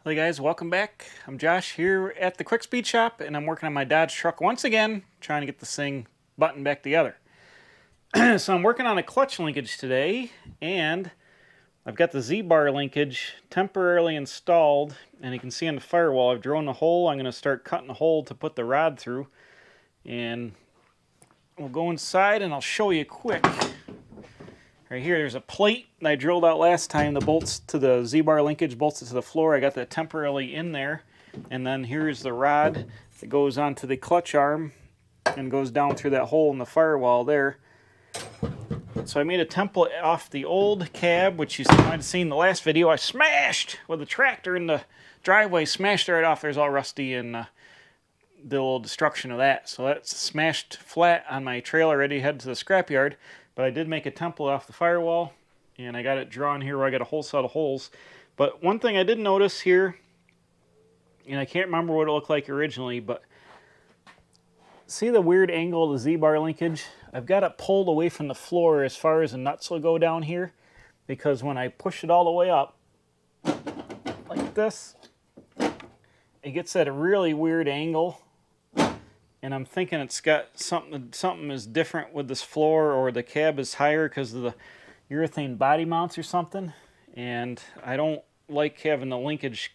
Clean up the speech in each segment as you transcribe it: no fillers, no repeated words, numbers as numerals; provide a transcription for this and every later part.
Hey guys, welcome back. I'm Josh here at the Quick Speed Shop, and I'm working on my Dodge truck once again, trying to get this thing buttoned back together. So I'm working on a clutch linkage today, and I've got the Z-bar linkage temporarily installed, and you can see on the firewall I've drilled a hole. I'm going to start cutting a hole to put the rod through, and we'll go inside and I'll show you quick. Right here, there's a plate that I drilled out last time. The bolts to the Z-bar linkage bolts it to the floor. I got that temporarily in there. And then here's the rod that goes onto the clutch arm and goes down through that hole in the firewall there. So I made a template off the old cab, which you might have seen in the last video. I smashed with a tractor in the driveway, smashed it right off. There's all rusty and the little destruction of that. So that's smashed flat on my trailer, ready to head to the scrapyard. But I did make a template off the firewall, and I got it drawn here where I got a whole set of holes. But one thing I did notice here, and I can't remember what it looked like originally, but see the weird angle of the Z-bar linkage? I've got it pulled away from the floor as far as the nuts will go down here, because when I push it all the way up, like this, it gets at a really weird angle. And I'm thinking it's got something is different with this floor, or the cab is higher because of the urethane body mounts or something. And I don't like having the linkage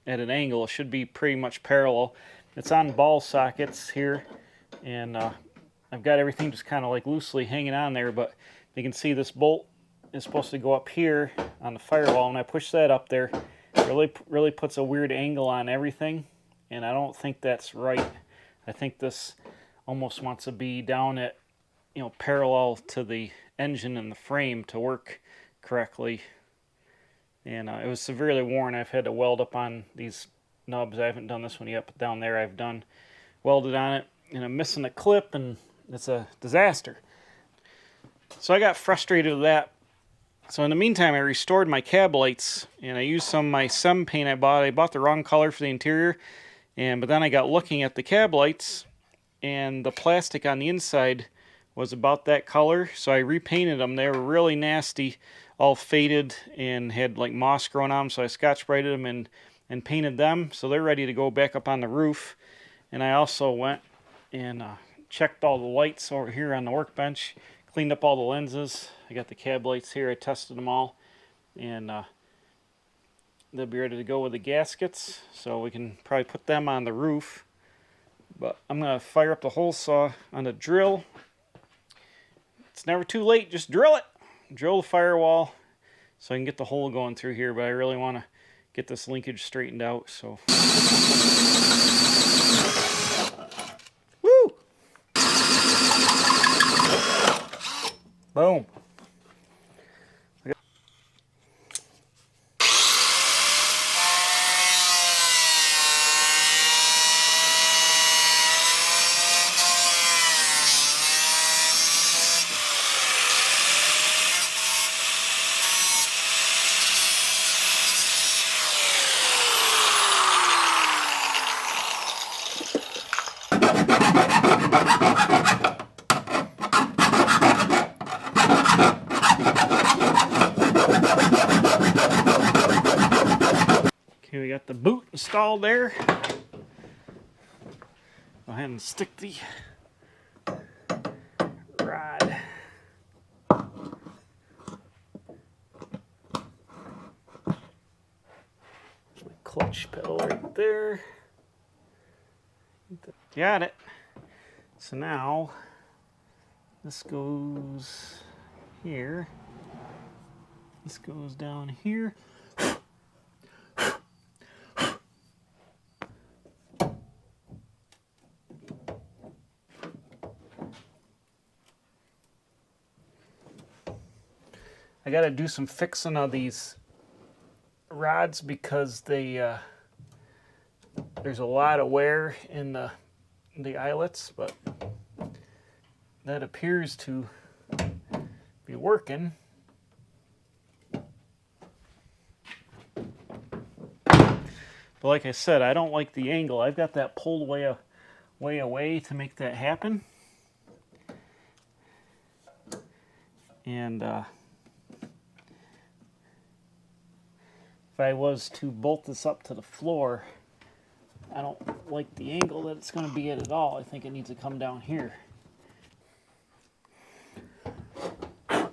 at an angle. It should be pretty much parallel. It's on ball sockets here, and I've got everything just kind of like loosely hanging on there. But you can see this bolt is supposed to go up here on the firewall. When I push that up there, it really puts a weird angle on everything, and I don't think that's right. I think this almost wants to be down at, parallel to the engine and the frame to work correctly. And it was severely worn. I've had to weld up on these nubs. I haven't done this one yet, but down there I've welded on it. And I'm missing a clip, and it's a disaster. So I got frustrated with that. So in the meantime, I restored my cab lights, and I used some of my SEM paint I bought. I bought the wrong color for the interior. But then I got looking at the cab lights, and the plastic on the inside was about that color, so I repainted them. They were really nasty, all faded, and had like moss growing on them, so I Scotch-Brighted them and painted them, so they're ready to go back up on the roof. And I also went and checked all the lights over here on the workbench, cleaned up all the lenses. I got the cab lights here, I tested them all, and they'll be ready to go with the gaskets, so we can probably put them on the roof. But I'm going to fire up the hole saw on the drill. It's never too late, just drill it. Drill the firewall so I can get the hole going through here, but I really want to get this linkage straightened out. So, woo! Boom. Okay, we got the boot installed there. Go ahead and stick the rod. Clutch pedal right there. Got it. So now this goes here. This goes down here. I got to do some fixing of these rods because there's a lot of wear in the eyelets, but that appears to be working. But like I said, I don't like the angle. I've got that pulled way away to make that happen. And if I was to bolt this up to the floor, I don't like the angle that it's going to be at all. I think it needs to come down here. All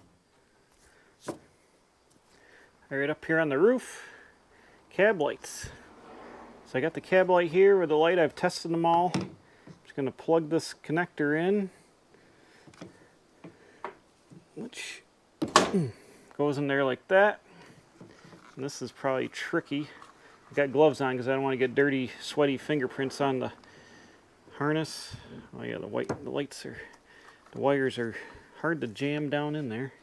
right, up here on the roof, cab lights. So I got the cab light here with the light. I've tested them all. I'm just going to plug this connector in, which goes in there like that. And this is probably tricky. I got gloves on because I don't want to get dirty, sweaty fingerprints on the harness. Oh yeah, the wires are hard to jam down in there.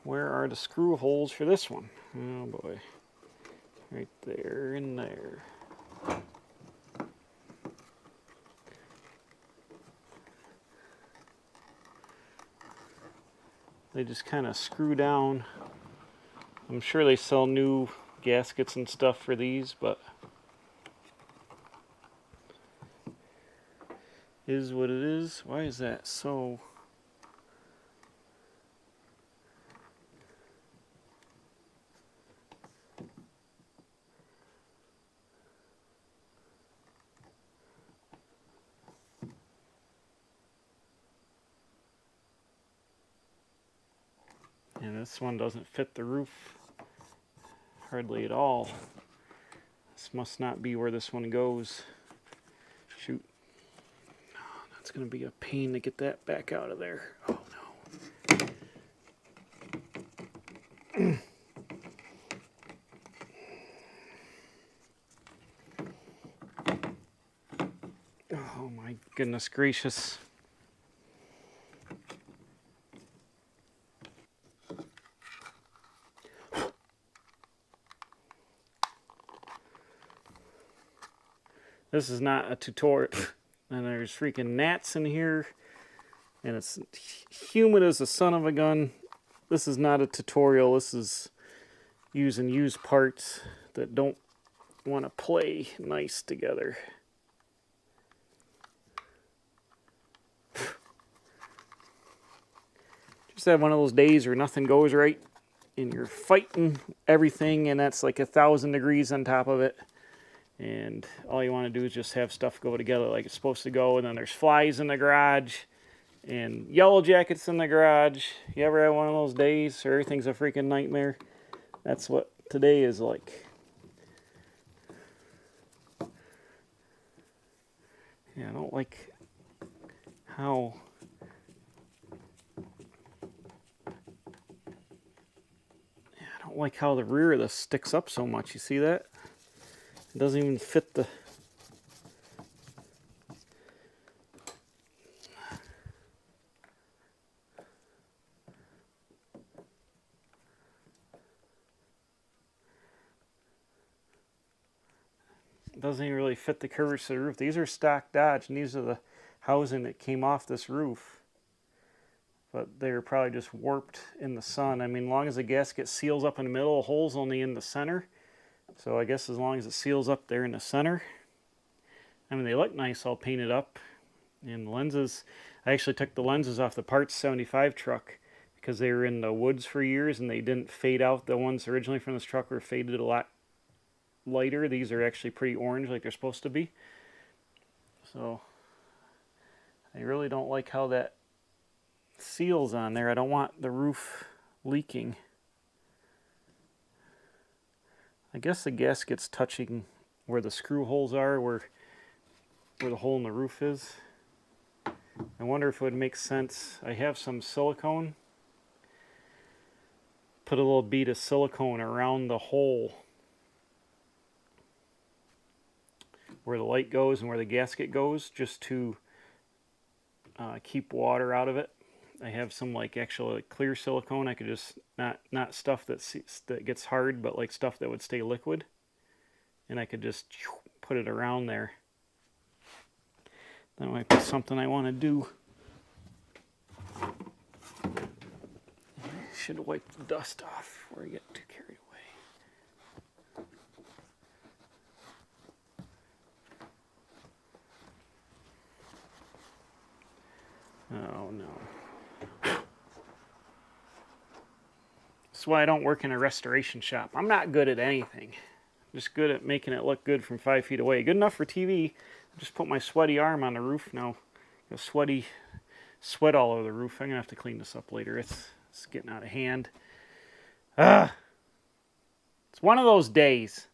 Where are the screw holes for this one? Oh boy. Right there and there. They just kind of screw down. I'm sure they sell new gaskets and stuff for these, but is what it is. Why is that so? And this one doesn't fit the roof hardly at all. This must not be where this one goes. Shoot. Oh, that's going to be a pain to get that back out of there. Oh no. Oh my goodness gracious. This is not a tutorial, and there's freaking gnats in here, and it's humid as the son of a gun. This is not a tutorial. This is using used parts that don't want to play nice together. Just have one of those days where nothing goes right, and you're fighting everything, and that's like 1,000 degrees on top of it. And all you want to do is just have stuff go together like it's supposed to go. And then there's flies in the garage and yellow jackets in the garage. You ever have one of those days where everything's a freaking nightmare? That's what today is like. Yeah, I don't like how the rear of this sticks up so much. You see that? It doesn't even fit the... It doesn't even really fit the curvature of the roof. These are stock Dodge, and these are the housing that came off this roof. But they're probably just warped in the sun. I mean, as long as the gasket seals up in the middle, the hole's only in the center. So I guess as long as it seals up there in the center. I mean, they look nice all painted up. And the lenses, I actually took the lenses off the Parts 75 truck because they were in the woods for years and they didn't fade out. The ones originally from this truck were faded a lot lighter. These are actually pretty orange like they're supposed to be. So I really don't like how that seals on there. I don't want the roof leaking. I guess the gasket's touching where the screw holes are, where the hole in the roof is. I wonder if it would make sense. I have some silicone. Put a little bead of silicone around the hole where the light goes and where the gasket goes, just to keep water out of it. I have some like actual clear silicone. I could just not stuff that gets hard, but like stuff that would stay liquid, and I could just put it around there. That might be something I want to do. I should wipe the dust off before I get too carried away. Oh no. That's why I don't work in a restoration shop. I'm not good at anything. I'm just good at making it look good from 5 feet away. Good enough for TV. Just put my sweaty arm on the roof now. Sweat all over the roof. I'm gonna have to clean this up later. It's getting out of hand. It's one of those days.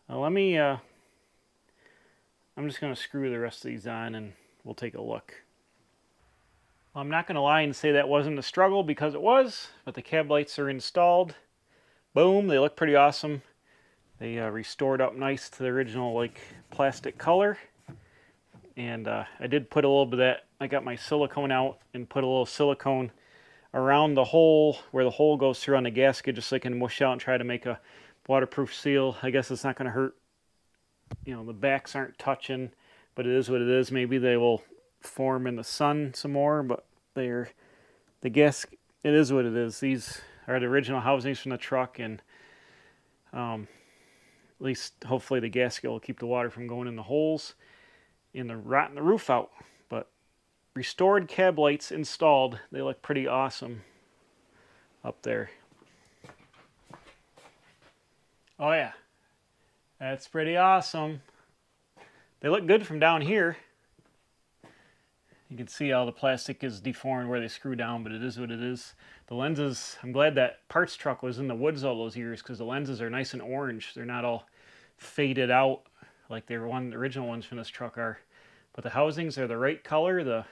I'm just gonna screw the rest of these on and we'll take a look. I'm not gonna lie and say that wasn't a struggle, because it was, but the cab lights are installed. Boom, they look pretty awesome. They restored up nice to the original like plastic color. And I did put a little bit of that, I got my silicone out and put a little silicone around the hole where the hole goes through on the gasket, just so I can mush out and try to make a waterproof seal. I guess it's not going to hurt. You know, the backs aren't touching, but it is what it is. Maybe they will form in the sun some more, but the gasket, it is what it is. These are the original housings from the truck, and at least hopefully the gasket will keep the water from going in the holes and rotting the roof out. But restored cab lights installed. They look pretty awesome up there. Oh yeah, that's pretty awesome. They look good from down here. You can see how the plastic is deformed where they screw down, but it is what it is. The lenses, I'm glad that parts truck was in the woods all those years, because the lenses are nice and orange. They're not all faded out like the original ones from this truck are. But the housings are the right color, the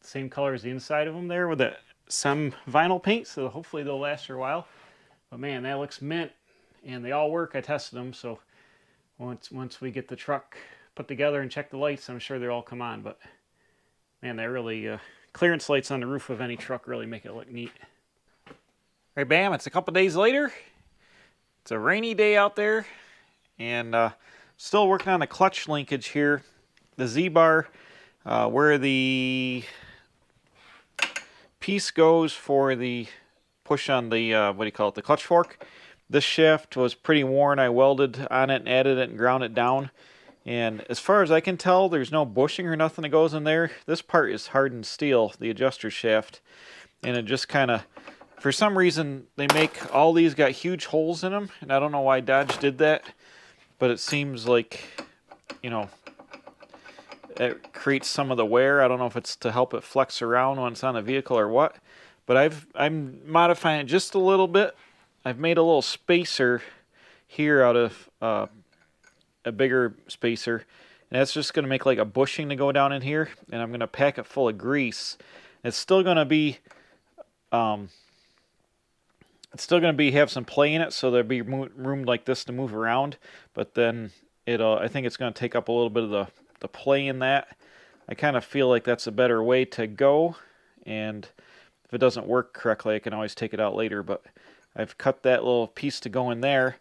same color as the inside of them there, with some vinyl paint, so hopefully they'll last for a while. But man, that looks mint, and they all work. I tested them, so once we get the truck put together and check the lights, I'm sure they'll all come on. But man, they really, clearance lights on the roof of any truck really make it look neat. All right, bam, it's a couple days later. It's a rainy day out there, and still working on the clutch linkage here. The Z-bar, where the piece goes for the push on the, the clutch fork. This shaft was pretty worn. I welded on it and added it and ground it down. And as far as I can tell, there's no bushing or nothing that goes in there. This part is hardened steel, the adjuster shaft. And it just kind of, for some reason, they make all these got huge holes in them. And I don't know why Dodge did that. But it seems like, you know, it creates some of the wear. I don't know if it's to help it flex around when it's on a vehicle or what. But I'm modifying it just a little bit. I've made a little spacer here out of a bigger spacer, and that's just going to make like a bushing to go down in here, and I'm going to pack it full of grease. It's still going to be have some play in it, so there'll be room like this to move around, but then I think it's going to take up a little bit of the play in that. I kind of feel like that's a better way to go, and if it doesn't work correctly, I can always take it out later. But I've cut that little piece to go in there.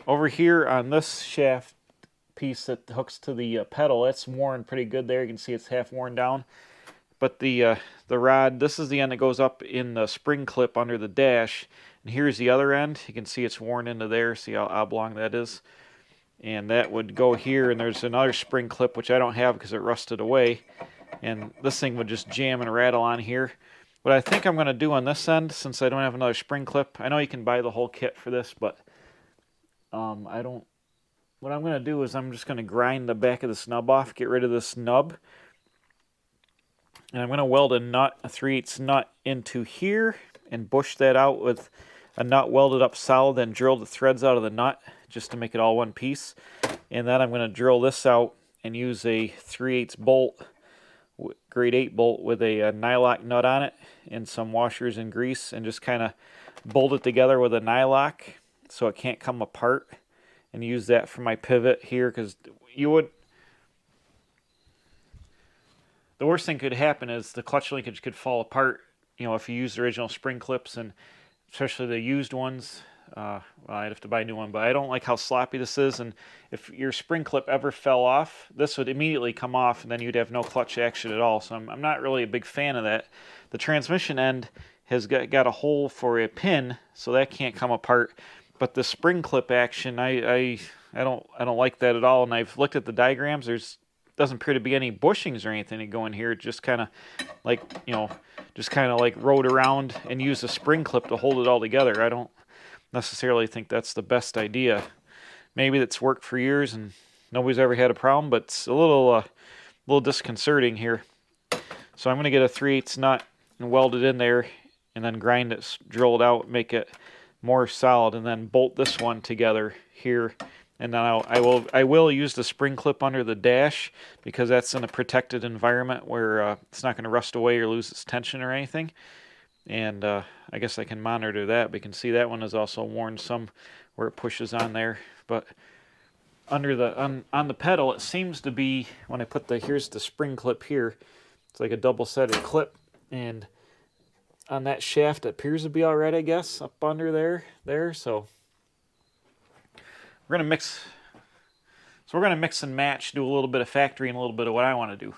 Over here on this shaft piece that hooks to the pedal, that's worn pretty good there. You can see it's half worn down. But the rod, this is the end that goes up in the spring clip under the dash. And here's the other end. You can see it's worn into there. See how oblong that is? And that would go here, and there's another spring clip, which I don't have because it rusted away. And this thing would just jam and rattle on here. What I think I'm going to do on this end, since I don't have another spring clip, I know you can buy the whole kit for this, but I don't. What I'm going to do is I'm just going to grind the back of the nub off, get rid of this nub. And I'm going to weld a 3/8 nut into here and bush that out with a nut welded up solid, then drill the threads out of the nut just to make it all one piece. And then I'm going to drill this out and use a 3/8 bolt, grade 8 bolt with a nylock nut on it and some washers and grease, and just kind of bolt it together with a nylock so it can't come apart, and use that for my pivot here, because the worst thing could happen is the clutch linkage could fall apart, you know, if you use the original spring clips, and especially the used ones. Well, I'd have to buy a new one, but I don't like how sloppy this is, and if your spring clip ever fell off, this would immediately come off, and then you'd have no clutch action at all, so I'm not really a big fan of that. The transmission end has got a hole for a pin, so that can't come apart, but the spring clip action, I don't like that at all, and I've looked at the diagrams. There's doesn't appear to be any bushings or anything to go in here. It just kind of like, just kind of like rode around and used a spring clip to hold it all together. I don't necessarily think that's the best idea. Maybe that's worked for years and nobody's ever had a problem, but it's a little disconcerting here. So I'm going to get a 3/8 nut and weld it in there, and then grind it, drill it out, make it more solid, and then bolt this one together here. And then I will use the spring clip under the dash, because that's in a protected environment where it's not going to rust away or lose its tension or anything. And I guess I can monitor that. We can see that one is also worn some where it pushes on there. But under the on the pedal, it seems to be, when I put here's the spring clip here, it's like a double-sided clip, and on that shaft it appears to be all right, I guess, up under there. So we're gonna mix. So we're gonna mix and match, do a little bit of factory and a little bit of what I want to do.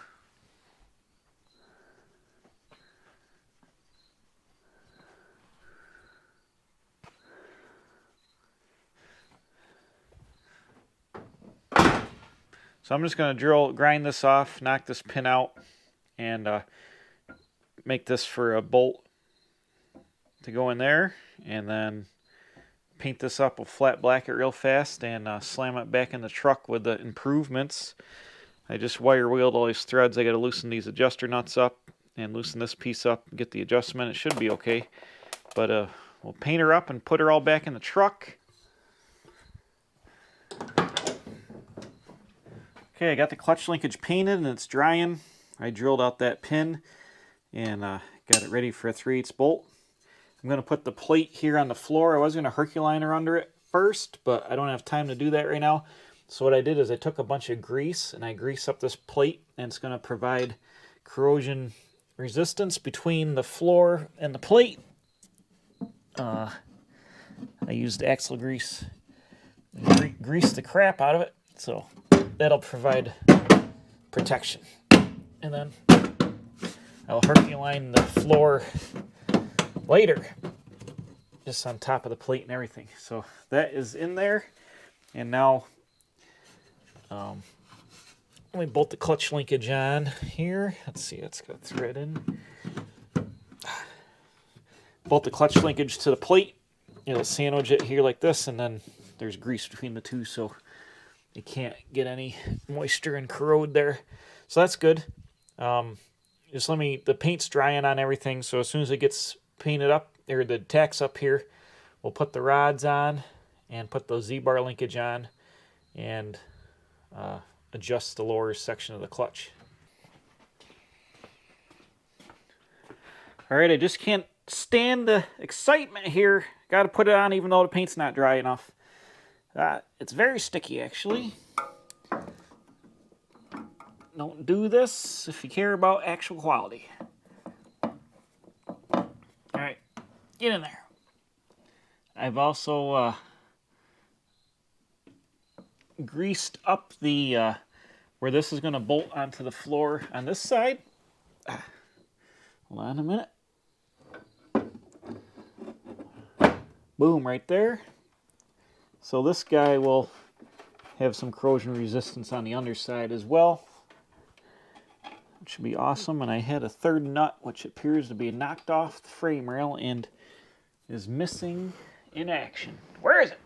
So I'm just going to grind this off, knock this pin out, and make this for a bolt to go in there, and then paint this up. We'll flat black it real fast and slam it back in the truck with the improvements. I just wire wheeled all these threads. I got to loosen these adjuster nuts up and loosen this piece up and get the adjustment. It should be okay. But we'll paint her up and put her all back in the truck. Okay, I got the clutch linkage painted and it's drying. I drilled out that pin and got it ready for a 3/8 bolt. I'm going to put the plate here on the floor. I was going to Herculiner under it first, but I don't have time to do that right now. So what I did is I took a bunch of grease and I greased up this plate, and it's going to provide corrosion resistance between the floor and the plate. I used axle grease, greased the crap out of it, so that'll provide protection. And then I'll Herculine the floor later, just on top of the plate and everything. So that is in there. And now let me bolt the clutch linkage on here. Let's see, it's got thread in. Bolt the clutch linkage to the plate. It'll sandwich it here like this, and then there's grease between the two, so you can't get any moisture and corrode there. So that's good. Just the paint's drying on everything, so as soon as it gets painted up, or the tacks up here, we'll put the rods on and put the Z-bar linkage on and adjust the lower section of the clutch. All right, I just can't stand the excitement here. Got to put it on even though the paint's not dry enough. It's very sticky, actually. Don't do this if you care about actual quality. All right, get in there. I've also greased up the where this is going to bolt onto the floor on this side. Hold on a minute. Boom, right there. So this guy will have some corrosion resistance on the underside as well, which should be awesome. And I had a third nut, which appears to be knocked off the frame rail and is missing in action. Where is it?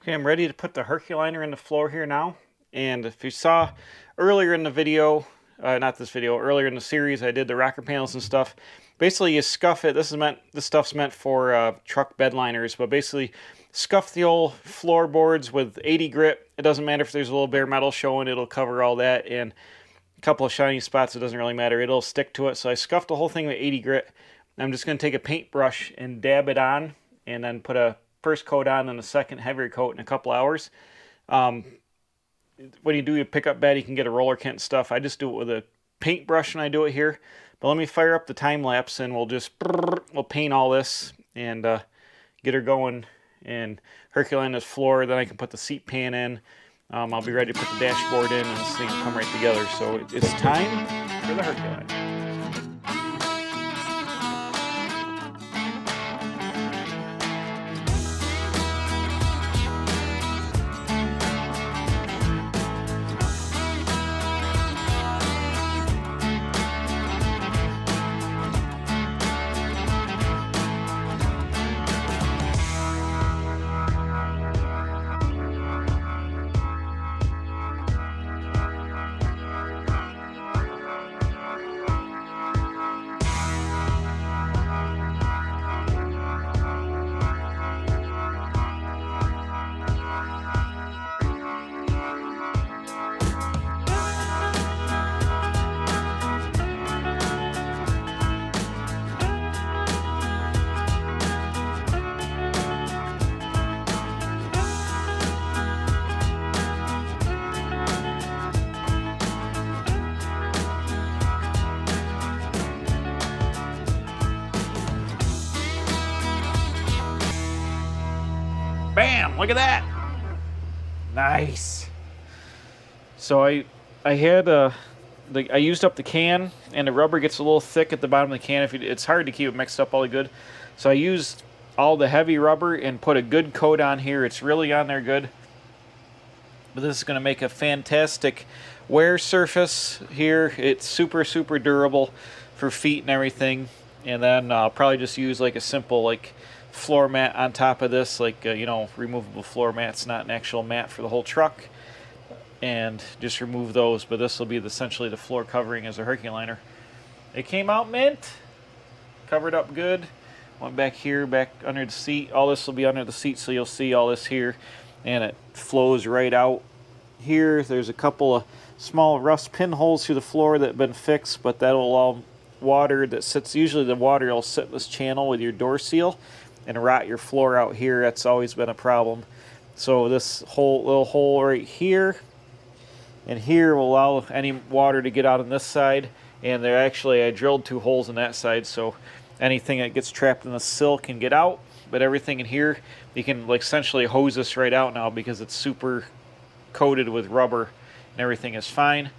Okay, I'm ready to put the Herculiner in the floor here now. And if you saw earlier in the video, not this video, earlier in the series, I did the rocker panels and stuff. Basically, you scuff it. This stuff's meant for truck bed liners, but basically scuff the old floorboards with 80 grit. It doesn't matter if there's a little bare metal showing, it'll cover all that, and a couple of shiny spots, it doesn't really matter. It'll stick to it. So I scuffed the whole thing with 80 grit. I'm just going to take a paintbrush and dab it on, and then put a first coat on and a second heavier coat in a couple hours. When you do your pickup bed, you can get a roller kit and stuff. I just do it with a paintbrush when I do it here. But let me fire up the time lapse, and we'll paint all this and get her going and Herculine this floor. Then I can put the seat pan in. I'll be ready to put the dashboard in, and this thing will come right together. So it's time for the Herculine. Bam! Look at that! Nice. So I had I used up the can, and the rubber gets a little thick at the bottom of the can. It's hard to keep it mixed up all good. So I used all the heavy rubber and put a good coat on here. It's really on there good. But this is going to make a fantastic wear surface here. It's super, super durable for feet and everything. And then I'll probably just use like a simple like floor mat on top of this, like you know, removable floor mats, not an actual mat for the whole truck, and just remove those. But this will be essentially the floor covering as a Herculiner. It came out mint, covered up good. Went back here, back under the seat. All this will be under the seat, so you'll see all this here, and it flows right out. Here, there's a couple of small rust pinholes through the floor that have been fixed, but that'll allow water that sits, usually the water will sit in this channel with your door seal and rot your floor out here. That's always been a problem. So this little hole right here and here will allow any water to get out on this side, and I drilled 2 holes in that side, so anything that gets trapped in the sill can get out. But everything in here, you can like essentially hose this right out now because it's super coated with rubber and everything is fine.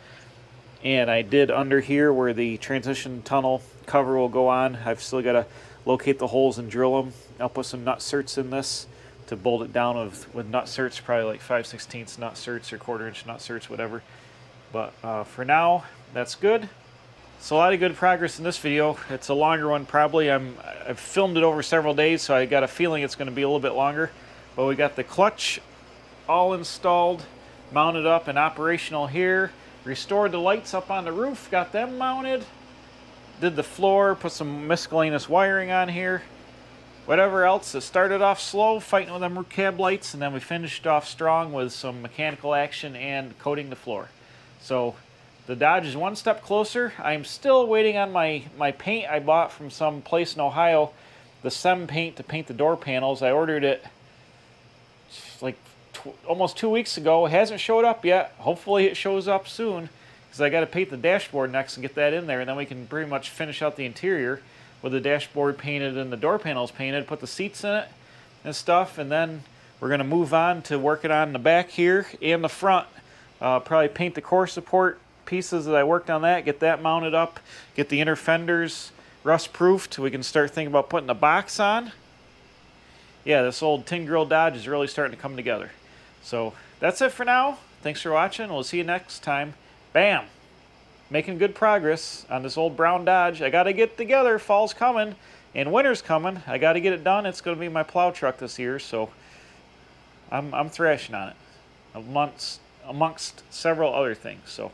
And I did under here where the transition tunnel cover will go on. I've still got to locate the holes and drill them. I'll put some nut certs in this to bolt it down with nut certs, probably like 5/16 nut certs or 1/4 inch nut certs, whatever. But for now, that's good. So a lot of good progress in this video. It's a longer one probably. I've filmed it over several days, so I got a feeling it's going to be a little bit longer. But we got the clutch all installed, mounted up and operational here. Restored the lights up on the roof, got them mounted. Did the floor, put some miscellaneous wiring on here. Whatever else, it started off slow, fighting with them cab lights, and then we finished off strong with some mechanical action and coating the floor. So the Dodge is one step closer. I'm still waiting on my paint I bought from some place in Ohio, the SEM paint to paint the door panels. I ordered it like almost 2 weeks ago. It hasn't showed up yet. Hopefully it shows up soon, because I got to paint the dashboard next and get that in there, and then we can pretty much finish out the interior with the dashboard painted and the door panels painted, put the seats in it and stuff, and then we're going to move on to working on the back here and the front. Probably paint the core support pieces that I worked on that, get that mounted up, get the inner fenders rust proofed. We can start thinking about putting a box on. Yeah, this old tin grill Dodge is really starting to come together. So that's it for now. Thanks for watching. We'll see you next time. Bam! Making good progress on this old brown Dodge. I got to get together. Fall's coming and winter's coming. I got to get it done. It's going to be my plow truck this year, so I'm thrashing on it amongst several other things. So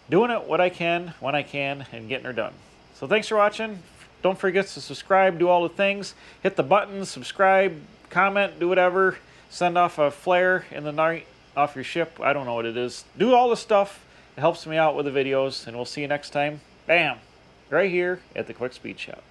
doing it what I can, when I can, and getting her done. So thanks for watching. Don't forget to subscribe, do all the things. Hit the button, subscribe, comment, do whatever. Send off a flare in the night off your ship. I don't know what it is. Do all the stuff. It helps me out with the videos, and we'll see you next time. Bam! Right here at the Quick Speed Shop.